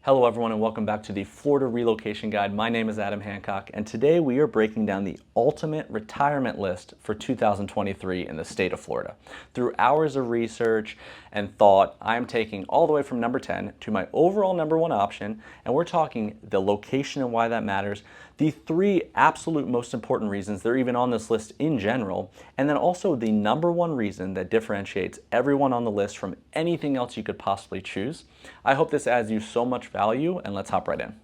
Hello everyone and welcome back to the Florida Relocation Guide. My name is Adam Hancock and today we are breaking down the ultimate retirement list for 2023 in the state of Florida. Through hours of research and thought, I'm taking all the way from number 10 to my overall number one option, and we're talking the location and why that matters, the three absolute most important reasons they're even on this list in general, and then also the number one reason that differentiates everyone on the list from anything else you could possibly choose. I hope this adds you so much value, and let's hop right in.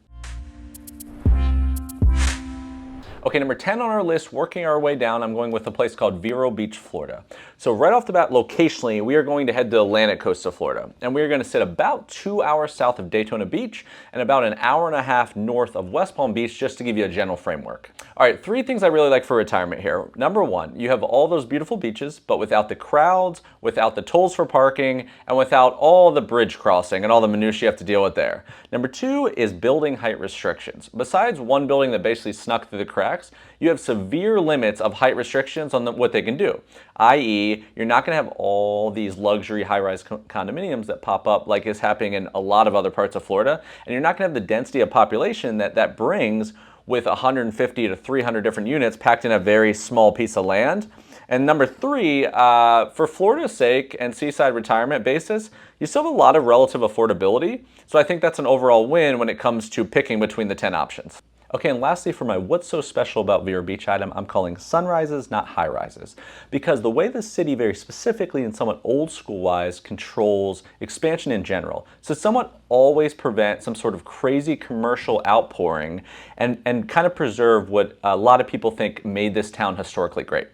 Okay, number 10 on our list, working our way down, I'm going with a place called Vero Beach, Florida. So right off the bat, locationally, we are going to head to the Atlantic coast of Florida, and we are going to sit about 2 hours south of Daytona Beach and about an hour and a half north of West Palm Beach, just to give you a general framework. All right, three things I really like for retirement here. Number one, you have all those beautiful beaches, but without the crowds, without the tolls for parking, and without all the bridge crossing and all the minutiae you have to deal with there. Number two is building height restrictions. Besides one building that basically snuck through the cracks, you have severe limits of height restrictions on what they can do, i.e. you're not going to have all these luxury high-rise condominiums that pop up like is happening in a lot of other parts of Florida, and you're not going to have the density of population that brings with 150 to 300 different units packed in a very small piece of land. And number three, for Florida's sake and seaside retirement basis, you still have a lot of relative affordability, so I think that's an overall win when it comes to picking between the 10 options. Okay, and lastly, for my what's so special about Vero Beach item, I'm calling sunrises, not high rises. Because the way the city very specifically and somewhat old school wise controls expansion in general, so somewhat always prevent some sort of crazy commercial outpouring and kind of preserve what a lot of people think made this town historically great.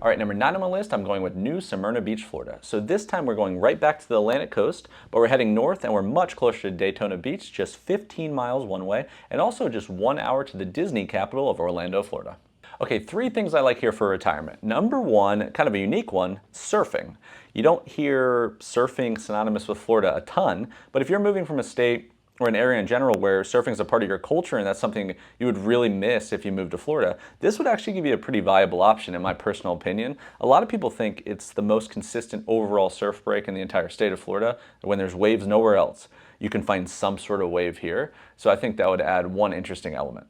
All right, number 9 on my list, I'm going with New Smyrna Beach, Florida. So this time we're going right back to the Atlantic coast, but we're heading north and we're much closer to Daytona Beach, just 15 miles one way, and also just 1 hour to the Disney capital of Orlando, Florida. Okay, three things I like here for retirement. Number one, kind of a unique one, surfing. You don't hear surfing synonymous with Florida a ton, but if you're moving from a state or an area in general where surfing is a part of your culture and that's something you would really miss if you moved to Florida, this would actually give you a pretty viable option in my personal opinion. A lot of people think it's the most consistent overall surf break in the entire state of Florida. When there's waves nowhere else, you can find some sort of wave here. So I think that would add one interesting element.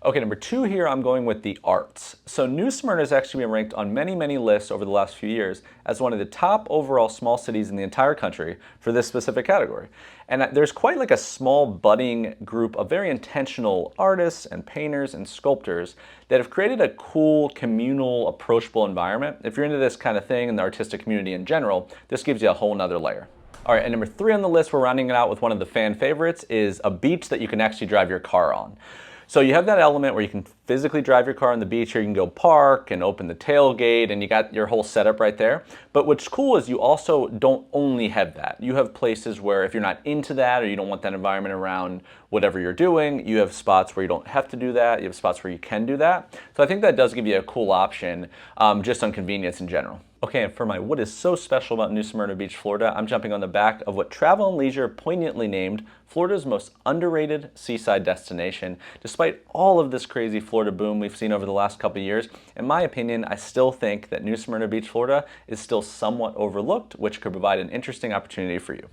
Okay, number two here, I'm going with the arts. So New Smyrna has actually been ranked on many lists over the last few years as one of the top overall small cities in the entire country for this specific category. And there's quite like a small budding group of very intentional artists and painters and sculptors that have created a cool, communal, approachable environment. If you're into this kind of thing in the artistic community in general, this gives you a whole nother layer. All right, and number three on the list, we're rounding it out with one of the fan favorites, is a beach that you can actually drive your car on. So you have that element where you can physically drive your car on the beach, or you can go park and open the tailgate and you got your whole setup right there. But what's cool is you also don't only have that. You have places where if you're not into that or you don't want that environment around whatever you're doing, you have spots where you don't have to do that. You have spots where you can do that. So I think that does give you a cool option just on convenience in general. Okay, and for my what is so special about New Smyrna Beach, Florida, I'm jumping on the back of what Travel and Leisure poignantly named Florida's most underrated seaside destination. Despite all of this crazy Florida boom we've seen over the last couple of years, in my opinion, I still think that New Smyrna Beach, Florida is still somewhat overlooked, which could provide an interesting opportunity for you.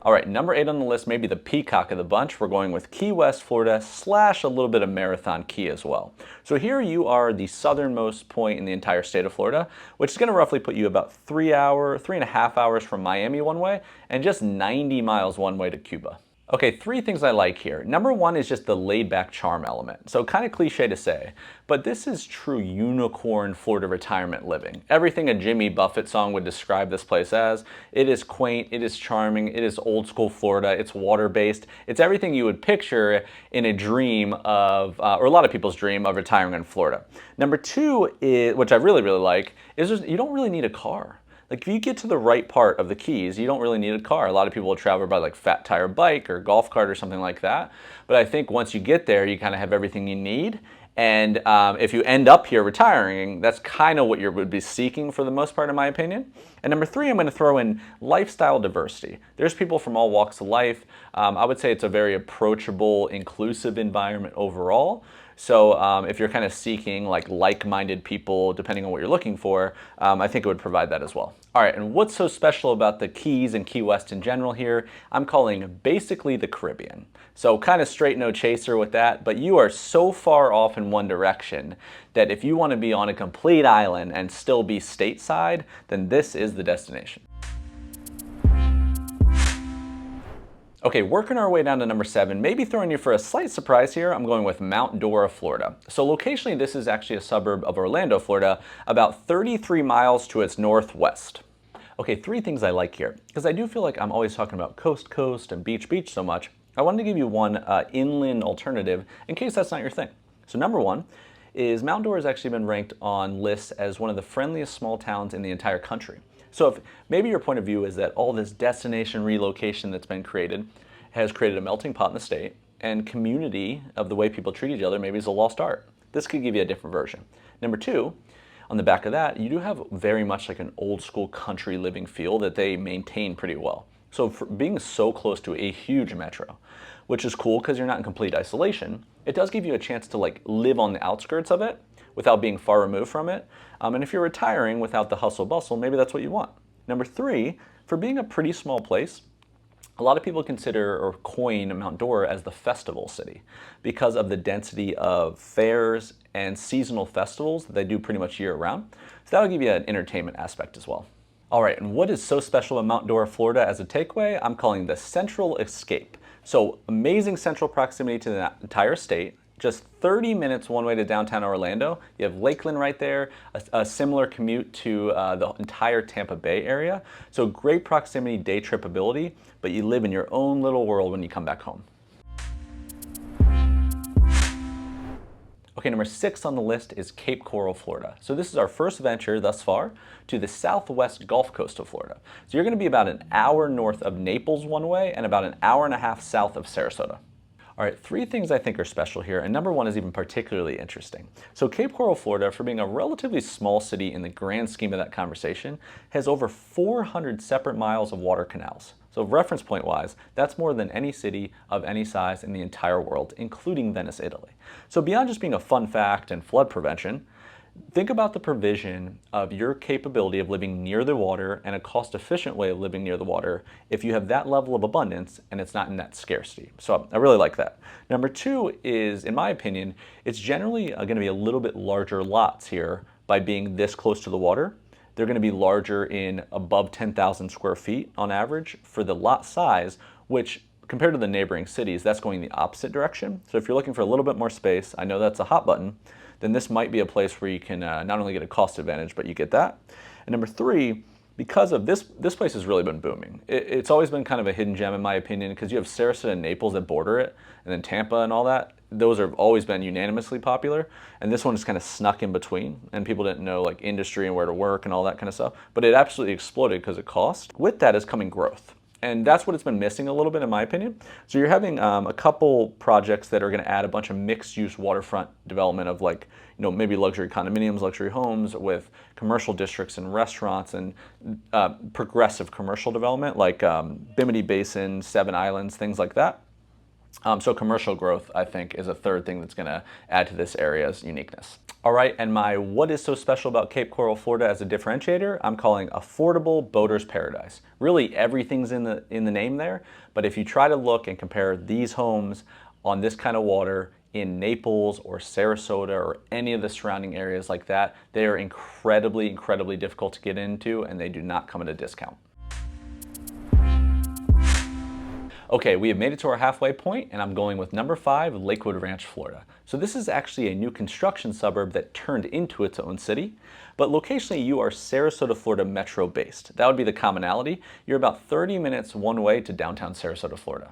All right, number 8 on the list, maybe the peacock of the bunch. We're going with Key West, Florida, / a little bit of Marathon Key as well. So here you are the southernmost point in the entire state of Florida, which is gonna roughly put you about 3.5 hours from Miami one way, and just 90 miles one way to Cuba. Okay, three things I like here. Number one is just the laid-back charm element. So kind of cliche to say, but this is true unicorn Florida retirement living. Everything a Jimmy Buffett song would describe this place as. It is quaint, it is charming, it is old school Florida, it's water-based. It's everything you would picture in a dream of, or a lot of people's dream of retiring in Florida. Number two, is, which I really like, is you don't really need a car. Like if you get to the right part of the Keys, you don't really need a car. A lot of people will travel by like fat tire bike or golf cart or something like that. But I think once you get there, you kind of have everything you need. And if you end up here retiring, that's kind of what you would be seeking for the most part, in my opinion. And number three, I'm going to throw in lifestyle diversity. There's people from all walks of life. I would say it's a very approachable, inclusive environment overall. So if you're kind of seeking like-minded people, depending on what you're looking for, I think it would provide that as well. All right, and what's so special about the Keys and Key West in general here? I'm calling basically the Caribbean. So kind of straight no chaser with that, but you are so far off in one direction that if you want to be on a complete island and still be stateside, then this is the destination. Okay, working our way down to number 7, maybe throwing you for a slight surprise here, I'm going with Mount Dora, Florida. So locationally, this is actually a suburb of Orlando, Florida, about 33 miles to its northwest. Okay, 3 things I like here, because I do feel like I'm always talking about coast, coast, and beach, beach so much. I wanted to give you one inland alternative in case that's not your thing. So number 1 is Mount Dora has actually been ranked on lists as one of the friendliest small towns in the entire country. So if maybe your point of view is that all this destination relocation that's been created has created a melting pot in the state, and community of the way people treat each other maybe is a lost art. This could give you a different version. Number 2, on the back of that, you do have very much like an old school country living feel that they maintain pretty well. So for being so close to a huge metro, which is cool because you're not in complete isolation, it does give you a chance to like live on the outskirts of it without being far removed from it. And if you're retiring without the hustle bustle, maybe that's what you want. Number 3, for being a pretty small place, a lot of people consider or coin Mount Dora as the festival city because of the density of fairs and seasonal festivals that they do pretty much year round. So that'll give you an entertainment aspect as well. All right, and what is so special about Mount Dora, Florida as a takeaway? I'm calling the central escape. So amazing central proximity to the entire state. Just 30 minutes one way to downtown Orlando. You have Lakeland right there, a similar commute to the entire Tampa Bay area. So great proximity, day trip ability, but you live in your own little world when you come back home. Okay, number 6 on the list is Cape Coral, Florida. So this is our first venture thus far to the southwest Gulf Coast of Florida. So you're gonna be about an hour north of Naples one way and about an hour and a half south of Sarasota. All right, 3 things I think are special here, and number 1 is even particularly interesting. So Cape Coral, Florida, for being a relatively small city in the grand scheme of that conversation, has over 400 separate miles of water canals. So reference point wise, that's more than any city of any size in the entire world, including Venice, Italy. So beyond just being a fun fact and flood prevention, think about the provision of your capability of living near the water and a cost-efficient way of living near the water if you have that level of abundance and it's not in that scarcity. So I really like that. Number 2 is, in my opinion, it's generally going to be a little bit larger lots here by being this close to the water. They're going to be larger in above 10,000 square feet on average for the lot size, which compared to the neighboring cities, that's going the opposite direction. So if you're looking for a little bit more space, I know that's a hot button, then this might be a place where you can not only get a cost advantage, but you get that. And number 3, because of this place has really been booming. It's always been kind of a hidden gem in my opinion, because you have Sarasota and Naples that border it, and then Tampa and all that. Those have always been unanimously popular, and this one just kind of snuck in between, and people didn't know like industry and where to work and all that kind of stuff, but it absolutely exploded because of cost. With that is coming growth. And that's what it's been missing a little bit in my opinion. So you're having a couple projects that are gonna add a bunch of mixed use waterfront development of like, maybe luxury condominiums, luxury homes with commercial districts and restaurants and progressive commercial development like Bimini Basin, Seven Islands, things like that. So commercial growth, I think, is a third thing that's gonna add to this area's uniqueness. All right, and my what is so special about Cape Coral, Florida as a differentiator, I'm calling affordable boater's paradise. Really everything's in the name there, but if you try to look and compare these homes on this kind of water in Naples or Sarasota or any of the surrounding areas like that, they are incredibly, incredibly difficult to get into, and they do not come at a discount. Okay, we have made it to our halfway point, and I'm going with number 5, Lakewood Ranch, Florida. So this is actually a new construction suburb that turned into its own city, but locationally you are Sarasota, Florida metro based. That would be the commonality. You're about 30 minutes one way to downtown Sarasota, Florida.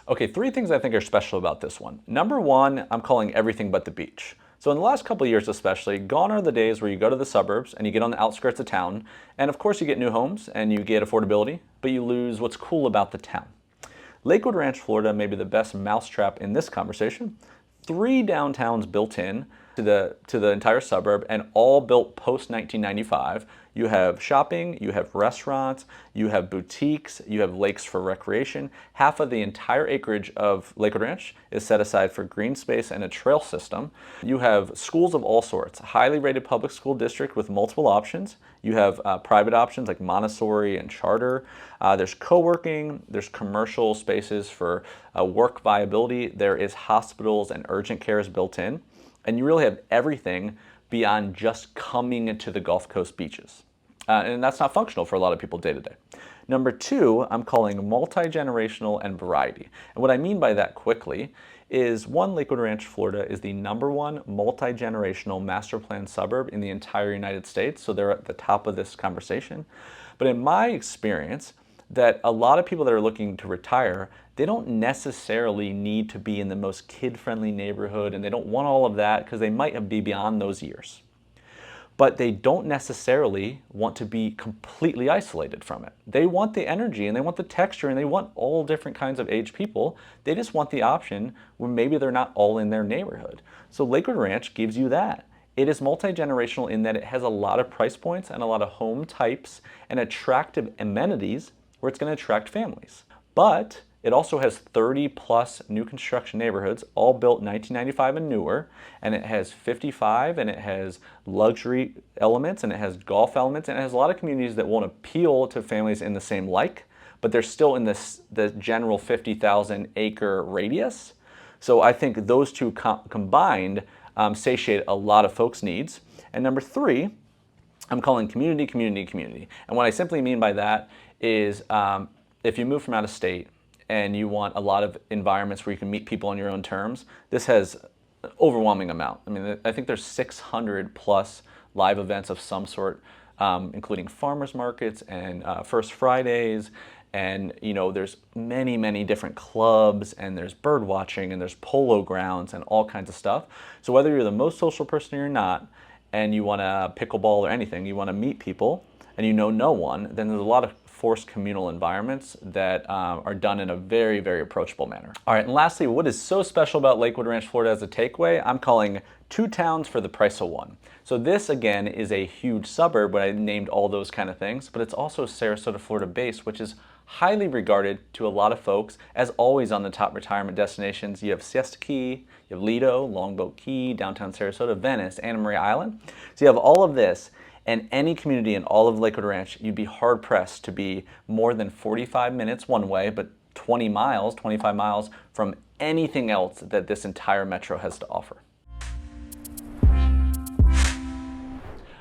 Okay, 3 things I think are special about this one. Number 1, I'm calling everything but the beach. So in the last couple of years especially, gone are the days where you go to the suburbs and you get on the outskirts of town, and of course you get new homes and you get affordability, but you lose what's cool about the town. Lakewood Ranch, Florida may be the best mousetrap in this conversation. 3 downtowns built in, to the entire suburb, and all built post 1995. You have shopping, you have restaurants, you have boutiques, you have lakes for recreation. Half of the entire acreage of Lakewood Ranch is set aside for green space and a trail system. You have schools of all sorts, highly rated public school district with multiple options. You have private options like Montessori and charter. There's co-working, there's commercial spaces for work viability. There is hospitals and urgent cares built in. And you really have everything beyond just coming into the Gulf Coast beaches. And that's not functional for a lot of people day to day. Number two, I'm calling multi-generational and variety. And what I mean by that quickly is, one, Lakewood Ranch, Florida is the #1 multi-generational master plan suburb in the entire United States. So they're at the top of this conversation. But in my experience, that a lot of people that are looking to retire, they don't necessarily need to be in the most kid-friendly neighborhood, and they don't want all of that because they might be beyond those years. But they don't necessarily want to be completely isolated from it. They want the energy and they want the texture and they want all different kinds of age people. They just want the option where maybe they're not all in their neighborhood. So Lakewood Ranch gives you that. It is multi-generational in that it has a lot of price points and a lot of home types and attractive amenities where it's going to attract families. But it also has 30 plus new construction neighborhoods, all built 1995 and newer, and it has 55, and it has luxury elements, and it has golf elements, and it has a lot of communities that won't appeal to families in the same like, but they're still in the general 50,000 acre radius. So I think those two combined satiate a lot of folks' needs. And number three, I'm calling community, community, community. And what I simply mean by that is if you move from out of state, and you want a lot of environments where you can meet people on your own terms, this has an overwhelming amount. I mean, I think there's 600 plus live events of some sort, including farmers markets and First Fridays, and there's many, many different clubs, and there's bird watching, and there's polo grounds, and all kinds of stuff. So whether you're the most social person or not, and you want to pickleball or anything, you want to meet people, and you know no one, then there's a lot of forced communal environments that are done in a very, very approachable manner. All right, and lastly, what is so special about Lakewood Ranch, Florida as a takeaway? I'm calling 2 towns for the price of 1. So this, again, is a huge suburb, but I named all those kind of things, but it's also Sarasota, Florida based, which is highly regarded to a lot of folks as always on the top retirement destinations. You have Siesta Key, you have Lido, Longboat Key, downtown Sarasota, Venice, Anna Maria Island. So you have all of this. And any community in all of Lakewood Ranch, you'd be hard pressed to be more than 45 minutes one way, but 20 miles, 25 miles from anything else that this entire metro has to offer.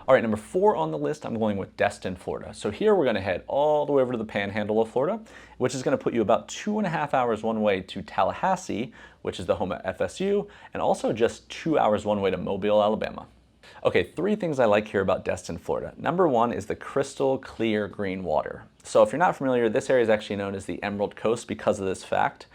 All right, number 4 on the list, I'm going with Destin, Florida. So here we're gonna head all the way over to the panhandle of Florida, which is gonna put you about 2.5 hours one way to Tallahassee, which is the home of FSU, and also just 2 hours one way to Mobile, Alabama. Okay, 3 things I like here about Destin, Florida. Number 1 is the crystal clear green water. So if you're not familiar, this area is actually known as the Emerald Coast because of this fact.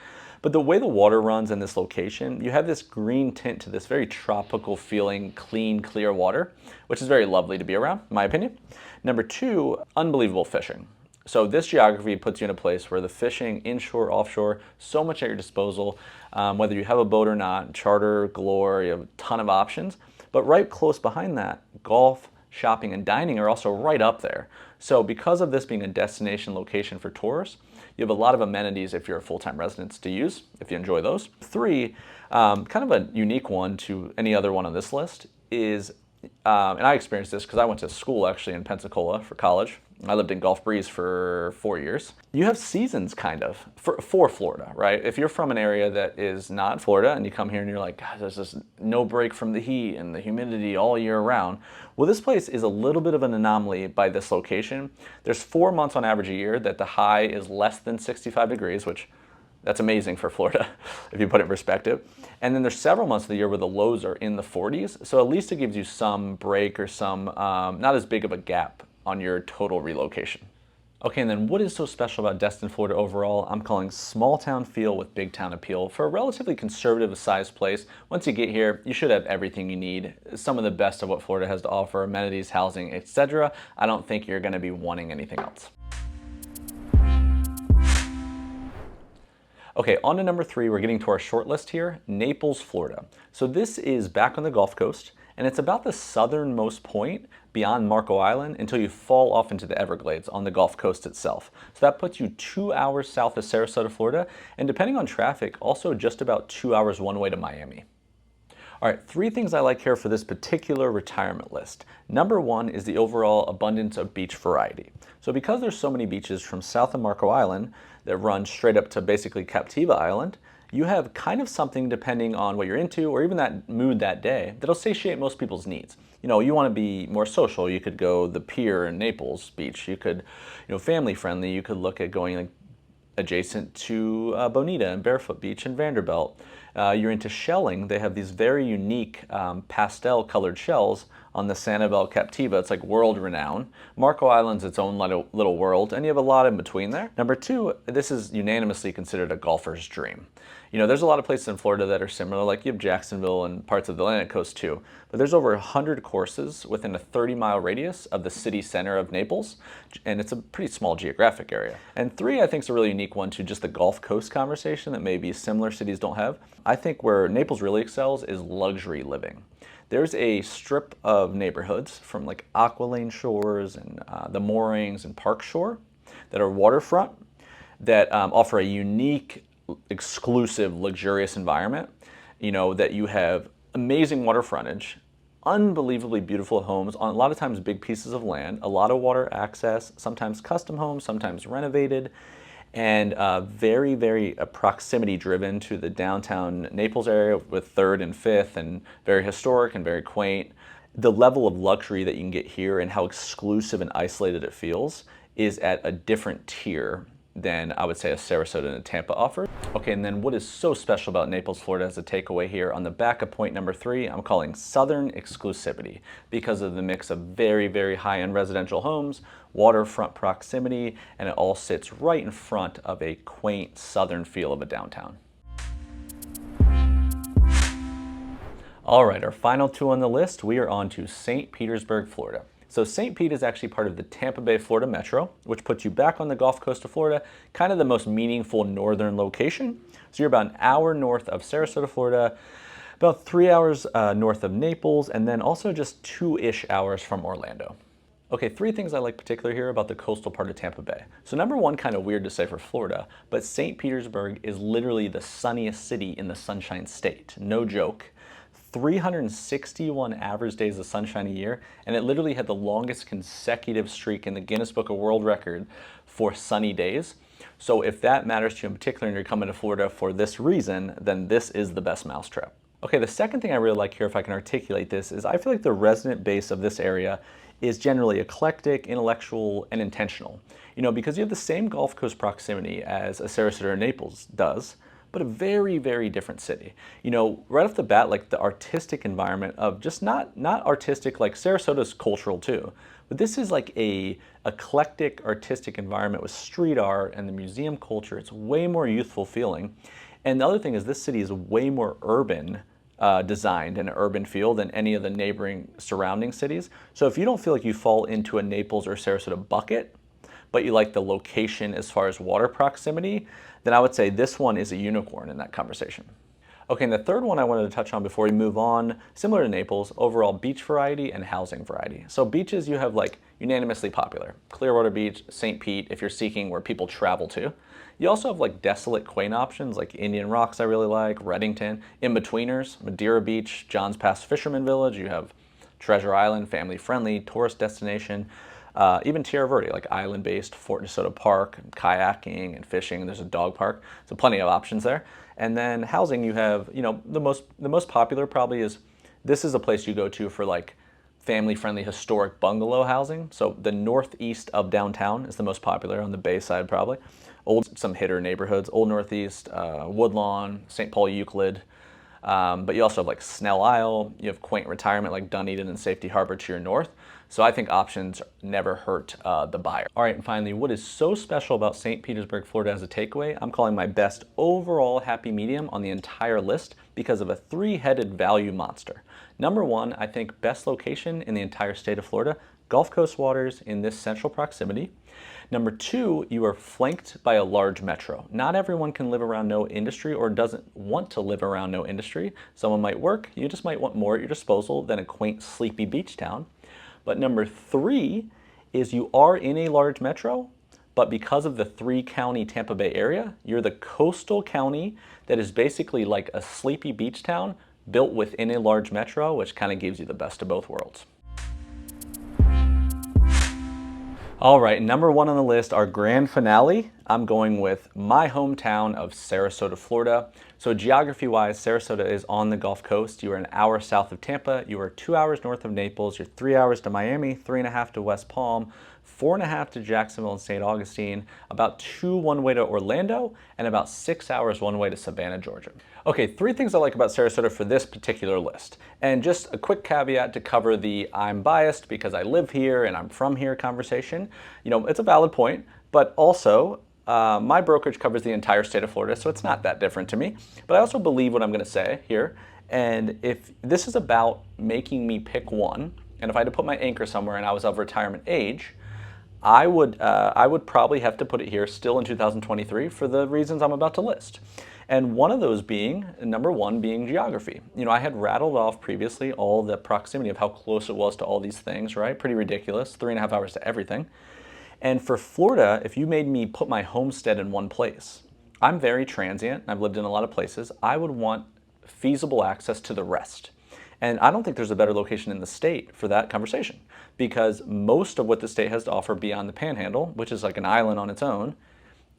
But the way the water runs in this location, you have this green tint to this very tropical feeling, clean, clear water, which is very lovely to be around, in my opinion. Number 2, unbelievable fishing. So this geography puts you in a place where the fishing, inshore, offshore, so much at your disposal, whether you have a boat or not, charter, galore, you have a ton of options. But right close behind that, golf, shopping, and dining are also right up there. So because of this being a destination location for tourists, you have a lot of amenities if you're a full-time resident to use, if you enjoy those. 3, kind of a unique one to any other one on this list is, and I experienced this because I went to school actually in Pensacola for college. I lived in Gulf Breeze for 4 years. You have seasons kind of for Florida, right? If you're from an area that is not Florida and you come here and you're like, God, there's just no break from the heat and the humidity all year round. Well, this place is a little bit of an anomaly by this location. There's 4 months on average a year that the high is less than 65 degrees, which that's amazing for Florida, if you put it in perspective. And then there's several months of the year where the lows are in the 40s. So at least it gives you some break or some, not as big of a gap on your total relocation. Okay, and then what is so special about Destin, Florida overall? I'm calling small town feel with big town appeal. For a relatively conservative sized place, once you get here, you should have everything you need. Some of the best of what Florida has to offer, amenities, housing, etc. I don't think you're gonna be wanting anything else. Okay, on to number 3, we're getting to our short list here, Naples, Florida. So this is back on the Gulf Coast, and it's about the southernmost point beyond Marco Island until you fall off into the Everglades on the Gulf Coast itself. So that puts you 2 hours south of Sarasota, Florida, and depending on traffic, also just about 2 hours one way to Miami. All right, 3 things I like here for this particular retirement list. Number 1 is the overall abundance of beach variety. So because there's so many beaches from south of Marco Island that run straight up to basically Captiva Island, you have kind of something depending on what you're into or even that mood that day that'll satiate most people's needs. You know, you want to be more social, you could go the pier in Naples Beach. You could, family friendly, you could look at going like adjacent to Bonita and Barefoot Beach and Vanderbilt. You're into shelling. They have these very unique pastel colored shells on the Sanibel Captiva. It's like world renowned. Marco Island's its own little world, and you have a lot in between there. Number 2, this is unanimously considered a golfer's dream. You know, there's a lot of places in Florida that are similar, like you have Jacksonville and parts of the Atlantic coast too. But there's over 100 courses within a 30-mile radius of the city center of Naples, and it's a pretty small geographic area. And 3, I think, is a really unique one to just the Gulf Coast conversation that maybe similar cities don't have. I think where Naples really excels is luxury living. There's a strip of neighborhoods from like Aqualane Shores and the Moorings and Park Shore that are waterfront that offer a unique, exclusive, luxurious environment. You know, that you have amazing water frontage, unbelievably beautiful homes on a lot of times big pieces of land, a lot of water access, sometimes custom homes, sometimes renovated, and very, very proximity driven to the downtown Naples area with 3rd and 5th, and very historic and very quaint. The level of luxury that you can get here and how exclusive and isolated it feels is at a different tier than I would say a Sarasota and a Tampa offer. Okay, and then what is so special about Naples, Florida as a takeaway here on the back of point number 3, I'm calling Southern exclusivity because of the mix of very, very high-end residential homes, waterfront proximity, and it all sits right in front of a quaint Southern feel of a downtown. All right, our final 2 on the list, we are on to St. Petersburg, Florida. So St. Pete is actually part of the Tampa Bay, Florida metro, which puts you back on the Gulf Coast of Florida, kind of the most meaningful northern location. So you're about an hour north of Sarasota, Florida, about 3 hours north of Naples, and then also just 2-ish hours from Orlando. Okay, 3 things I like particularly here about the coastal part of Tampa Bay. So number 1, kind of weird to say for Florida, but St. Petersburg is literally the sunniest city in the Sunshine State. No joke. 361 average days of sunshine a year, and it literally had the longest consecutive streak in the Guinness Book of World Record for sunny days. So if that matters to you in particular and you're coming to Florida for this reason, then this is the best mousetrap. Okay, the second thing I really like here, if I can articulate this, is I feel like the resident base of this area is generally eclectic, intellectual, and intentional. You know, because you have the same Gulf Coast proximity as a Sarasota or Naples does, but a very, very different city. You know, right off the bat, like the artistic environment of just not artistic, like Sarasota's cultural too, but this is like a eclectic artistic environment with street art and the museum culture. It's way more youthful feeling. And the other thing is this city is way more urban designed and urban feel than any of the neighboring surrounding cities. So if you don't feel like you fall into a Naples or Sarasota bucket, but you like the location as far as water proximity, then I would say this one is a unicorn in that conversation. Okay, and the third one I wanted to touch on before we move on, similar to Naples, overall beach variety and housing variety. So beaches you have like unanimously popular. Clearwater Beach, St. Pete, if you're seeking where people travel to. You also have like desolate, quaint options like Indian Rocks I really like, Reddington. In-betweeners, Madeira Beach, John's Pass Fisherman Village. You have Treasure Island, family-friendly, tourist destination. Even Tierra Verde, like island-based Fort DeSoto Park, kayaking and fishing. There's a dog park, so plenty of options there. And then housing, you have, you know, the most popular probably is, this is a place you go to for like family-friendly historic bungalow housing. So the northeast of downtown is the most popular, on the bay side probably. Some hitter neighborhoods, Old Northeast, Woodlawn, St. Paul Euclid. But you also have like Snell Isle, you have quaint retirement like Dunedin and Safety Harbor to your north. So I think options never hurt the buyer. All right, and finally, what is so special about St. Petersburg, Florida as a takeaway, I'm calling my best overall happy medium on the entire list because of a 3-headed value monster. Number 1, I think best location in the entire state of Florida, Gulf Coast waters in this central proximity. Number 2, you are flanked by a large metro. Not everyone can live around no industry or doesn't want to live around no industry. Someone might work, you just might want more at your disposal than a quaint, sleepy beach town. But number 3 is you are in a large metro, but because of the 3-county Tampa Bay area, you're the coastal county that is basically like a sleepy beach town built within a large metro, which kind of gives you the best of both worlds. All right, number 1 on the list, our grand finale. I'm going with my hometown of Sarasota, Florida. So geography-wise, Sarasota is on the Gulf Coast. You are an hour south of Tampa. You are 2 hours north of Naples. You're 3 hours to Miami, 3.5 to West Palm, 4.5 to Jacksonville and St. Augustine, about 2 one way to Orlando, and about 6 hours one way to Savannah, Georgia. Okay, 3 things I like about Sarasota for this particular list. And just a quick caveat to cover the I'm biased because I live here and I'm from here conversation. You know, it's a valid point, but also my brokerage covers the entire state of Florida, so it's not that different to me. But I also believe what I'm going to say here. And if this is about making me pick one, and if I had to put my anchor somewhere and I was of retirement age, I would probably have to put it here still in 2023 for the reasons I'm about to list. And one of those being, number 1 being geography. You know, I had rattled off previously all the proximity of how close it was to all these things, right? Pretty ridiculous, 3.5 hours to everything. And for Florida, if you made me put my homestead in one place, I'm very transient, I've lived in a lot of places, I would want feasible access to the rest. And I don't think there's a better location in the state for that conversation because most of what the state has to offer beyond the Panhandle, which is like an island on its own,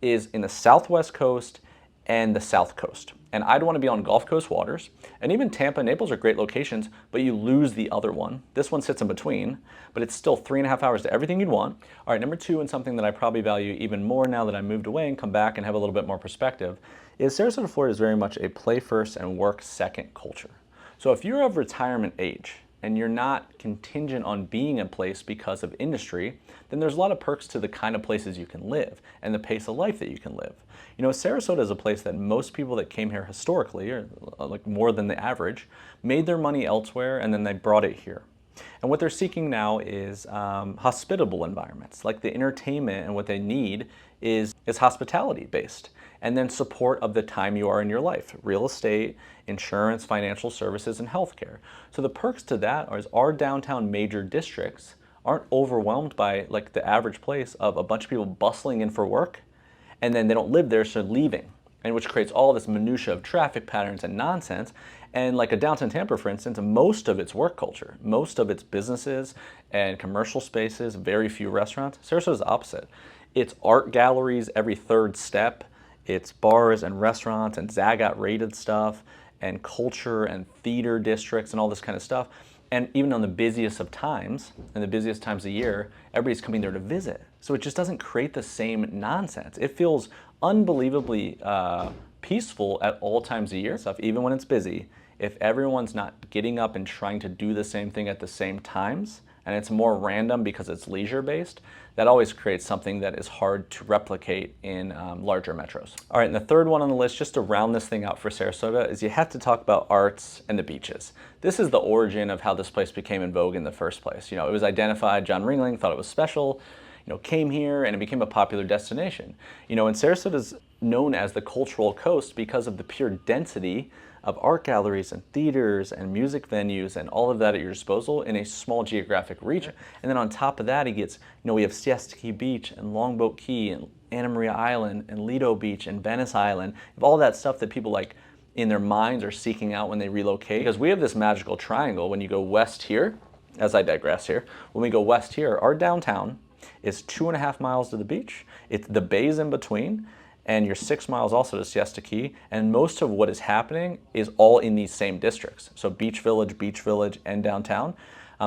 is in the southwest coast and the south coast. And I'd want to be on Gulf Coast waters. And even Tampa and Naples are great locations, but you lose the other one. This one sits in between, but it's still 3.5 hours to everything you'd want. All right, number 2, and something that I probably value even more now that I moved away and come back and have a little bit more perspective, is Sarasota, Florida is very much a play first and work second culture. So if you're of retirement age and you're not contingent on being in place because of industry, then there's a lot of perks to the kind of places you can live and the pace of life that you can live. You know, Sarasota is a place that most people that came here historically, or like more than the average, made their money elsewhere and then they brought it here. And what they're seeking now is hospitable environments. Like the entertainment and what they need is hospitality based. And then support of the time you are in your life. Real estate, insurance, financial services, and healthcare. So the perks to that is our downtown major districts aren't overwhelmed by like the average place of a bunch of people bustling in for work and then they don't live there, so leaving. And which creates all this minutia of traffic patterns and nonsense. And like a downtown Tampa, for instance, most of its work culture, most of its businesses and commercial spaces, very few restaurants. Sarasota's opposite. It's art galleries every third step. It's bars and restaurants and Zagat rated stuff and culture and theater districts and all this kind of stuff. And even on the busiest of times, and the busiest times of year, everybody's coming there to visit. So it just doesn't create the same nonsense. It feels unbelievably peaceful at all times of year. So even when it's busy, if everyone's not getting up and trying to do the same thing at the same times, and it's more random because it's leisure based, that always creates something that is hard to replicate in larger metros. All right, and the third one on the list, just to round this thing out for Sarasota, is you have to talk about arts and the beaches. This is the origin of how this place became in vogue in the first place. You know, it was identified, John Ringling thought it was special, you know, came here and it became a popular destination. You know, and Sarasota is known as the cultural coast because of the pure density of art galleries and theaters and music venues and all of that at your disposal in a small geographic region. And then on top of that, we have Siesta Key Beach and Longboat Key and Anna Maria Island and Lido Beach and Venice Island, all that stuff that people like in their minds are seeking out when they relocate. Because we have this magical triangle when you go west here, as I digress here, when we go west here, our downtown is 2.5 miles to the beach. The bay's in between. And you're 6 miles also to Siesta Key, and most of what is happening is all in these same districts. So Beach Village, and downtown.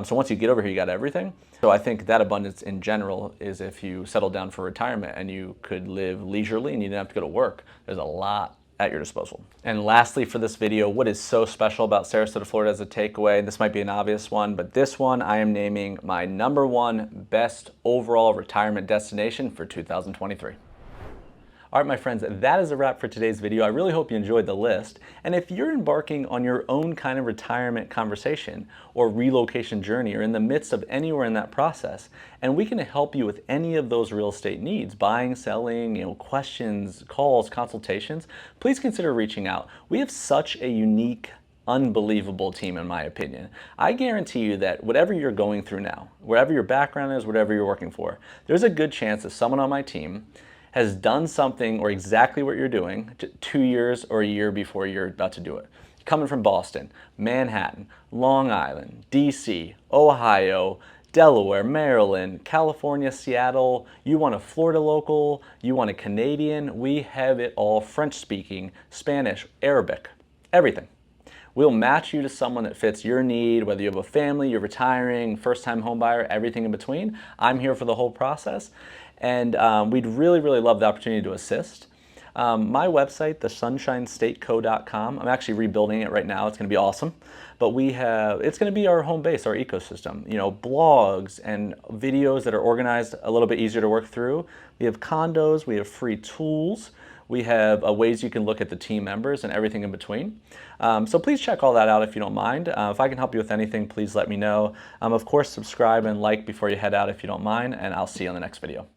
So once you get over here, you got everything. So I think that abundance in general is if you settle down for retirement and you could live leisurely and you didn't have to go to work, there's a lot at your disposal. And lastly for this video, what is so special about Sarasota, Florida as a takeaway? This might be an obvious one, but this one I am naming my #1 best overall retirement destination for 2023. All right, my friends, that is a wrap for today's video. I really hope you enjoyed the list. And if you're embarking on your own kind of retirement conversation or relocation journey or in the midst of anywhere in that process, and we can help you with any of those real estate needs, buying, selling, questions, calls, consultations, please consider reaching out. We have such a unique, unbelievable team, in my opinion. I guarantee you that whatever you're going through now, wherever your background is, whatever you're working for, there's a good chance that someone on my team has done something or exactly what you're doing 2 years or a year before you're about to do it. Coming from Boston, Manhattan, Long Island, DC, Ohio, Delaware, Maryland, California, Seattle, you want a Florida local, you want a Canadian, we have it all. French speaking, Spanish, Arabic, everything. We'll match you to someone that fits your need, whether you have a family, you're retiring, first-time home buyer, everything in between. I'm here for the whole process, and we'd really, really love the opportunity to assist. My website, thesunshinestateco.com, I'm actually rebuilding it right now. It's going to be awesome, but it's going to be our home base, our ecosystem. Blogs and videos that are organized a little bit easier to work through. We have condos, we have free tools. We have ways you can look at the team members and everything in between. So please check all that out if you don't mind. If I can help you with anything, please let me know. Of course, subscribe and like before you head out if you don't mind, and I'll see you on the next video.